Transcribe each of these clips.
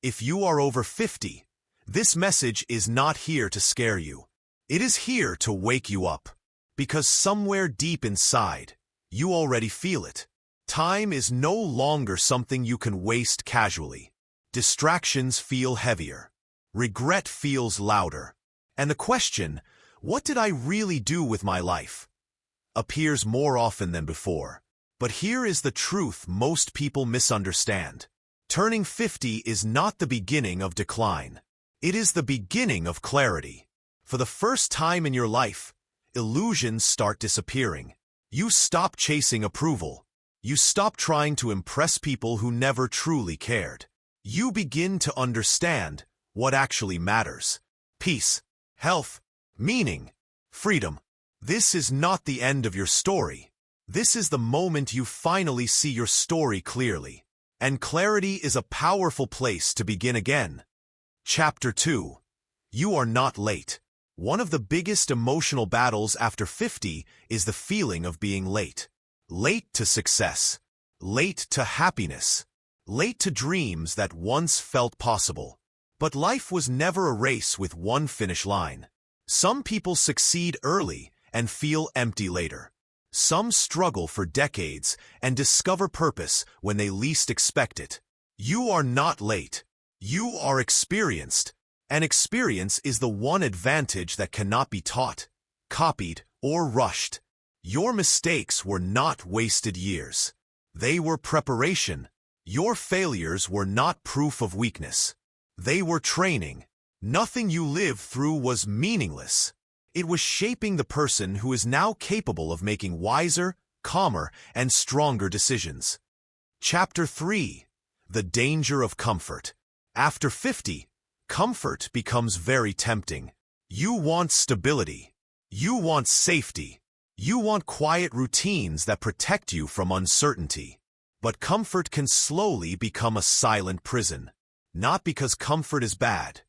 If you are over 50, this message is not here to scare you. It is here to wake you up. Because somewhere deep inside, you already feel it. Time is no longer something you can waste casually. Distractions feel heavier. Regret feels louder. And the question, what did I really do with my life, appears more often than before. But here is the truth most people misunderstand. Turning 50 is not the beginning of decline. It is the beginning of clarity. For the first time in your life, illusions start disappearing. You stop chasing approval. You stop trying to impress people who never truly cared. You begin to understand what actually matters. Peace, health, meaning, freedom. This is not the end of your story. This is the moment you finally see your story clearly. And clarity is a powerful place to begin again. Chapter 2. You are not late. One of the biggest emotional battles after 50 is the feeling of being late. Late to success. Late to happiness. Late to dreams that once felt possible. But life was never a race with one finish line. Some people succeed early and feel empty later. Some struggle for decades and discover purpose when they least expect it. You are not late. You are experienced. And experience is the one advantage that cannot be taught, copied, or rushed. Your mistakes were not wasted years. They were preparation. Your failures were not proof of weakness. They were training. Nothing you lived through was meaningless. It was shaping the person who is now capable of making wiser, calmer, and stronger decisions. Chapter 3. The Danger of Comfort. After 50, comfort becomes very tempting. You want stability. You want safety. You want quiet routines that protect you from uncertainty. But comfort can slowly become a silent prison. Not because comfort is bad,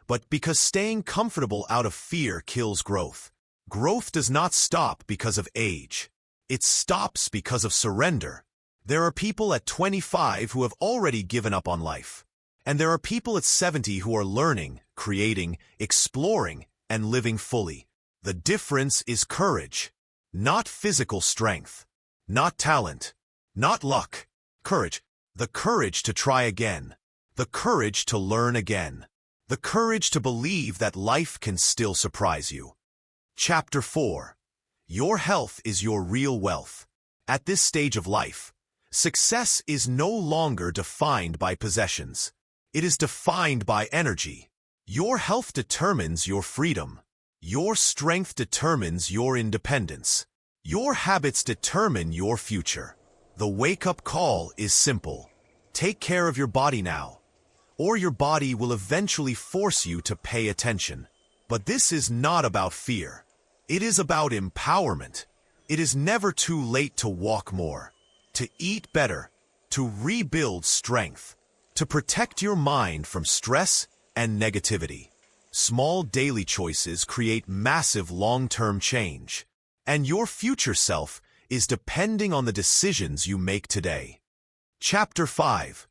but because staying comfortable out of fear kills growth. Growth does not stop because of age. It stops because of surrender. There are people at 25 who have already given up on life. And there are people at 70 who are learning, creating, exploring, and living fully. The difference is courage. Not physical strength. Not talent. Not luck. Courage. The courage to try again. The courage to learn again. The courage to believe that life can still surprise you. Chapter 4. Your health is your real wealth. At this stage of life, success is no longer defined by possessions. It is defined by energy. Your health determines your freedom. Your strength determines your independence. Your habits determine your future. The wake-up call is simple. Take care of your body now, or your body will eventually force you to pay attention. But this is not about fear. It is about empowerment. It is never too late to walk more, to eat better, to rebuild strength, to protect your mind from stress and negativity. Small daily choices create massive long-term change, and your future self is depending on the decisions you make today. Chapter 5.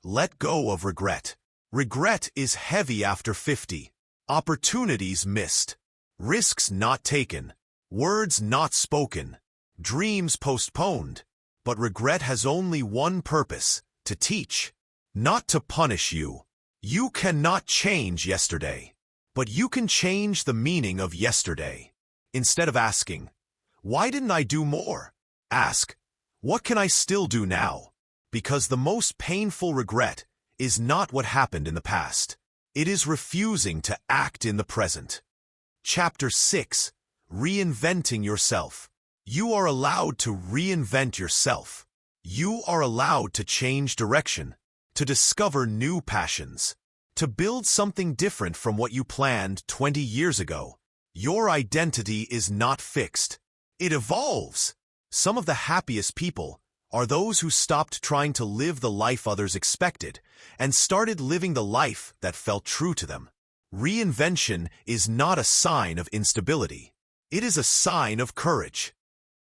Let go of regret. Regret is heavy after 50. Opportunities missed. Risks not taken. Words not spoken. Dreams postponed. But regret has only one purpose: to teach, not to punish you. You cannot change yesterday, but you can change the meaning of yesterday. Instead of asking, "Why didn't I do more?" ask, "What can I still do now?" Because the most painful regret is not what happened in the past. It is refusing to act in the present. Chapter 6. Reinventing yourself. You are allowed to reinvent yourself. You are allowed to change direction, to discover new passions, to build something different from what you planned 20 years ago. Your identity is not fixed. It evolves. Some of the happiest people are those who stopped trying to live the life others expected and started living the life that felt true to them. Reinvention is not a sign of instability. It is a sign of courage.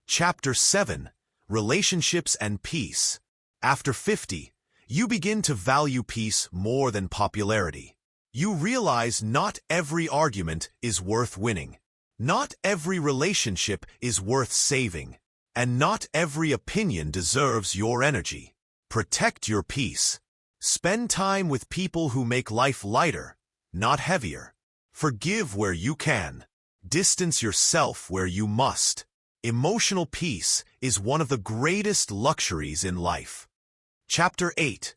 Chapter 7. Relationships and Peace. After 50, You begin to value peace more than popularity. You realize not every argument is worth winning. Not every relationship is worth saving. And not every opinion deserves your energy. Protect your peace. Spend time with people who make life lighter, not heavier. Forgive where you can. Distance yourself where you must. Emotional peace is one of the greatest luxuries in life. Chapter 8.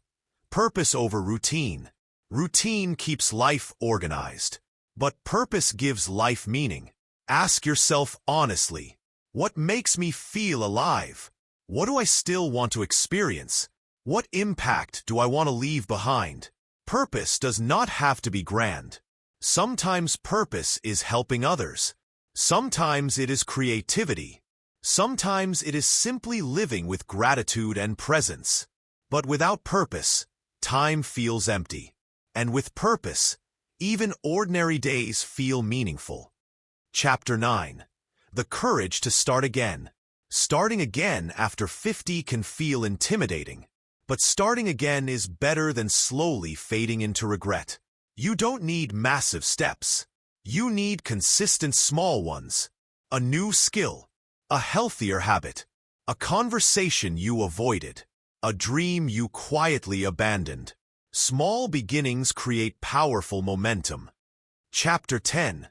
Purpose over routine. Routine keeps life organized, but purpose gives life meaning. Ask yourself honestly, what makes me feel alive? What do I still want to experience? What impact do I want to leave behind? Purpose does not have to be grand. Sometimes purpose is helping others. Sometimes it is creativity. Sometimes it is simply living with gratitude and presence. But without purpose, time feels empty. And with purpose, even ordinary days feel meaningful. Chapter 9. The courage to start again. Starting again after 50 can feel intimidating. But starting again is better than slowly fading into regret. You don't need massive steps. You need consistent small ones. A new skill. A healthier habit. A conversation you avoided. A dream you quietly abandoned. Small beginnings create powerful momentum. Chapter 10.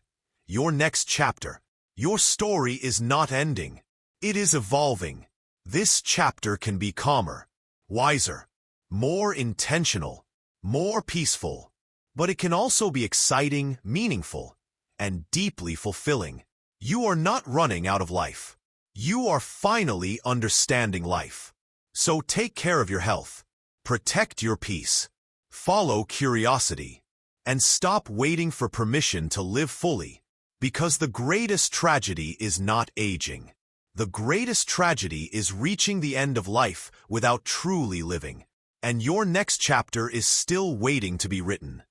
Your next chapter. Your story is not ending. It is evolving. This chapter can be calmer, wiser, more intentional, more peaceful. But it can also be exciting, meaningful, and deeply fulfilling. You are not running out of life. You are finally understanding life. So take care of your health. Protect your peace. Follow curiosity. And stop waiting for permission to live fully. Because the greatest tragedy is not aging. The greatest tragedy is reaching the end of life without truly living. And your next chapter is still waiting to be written.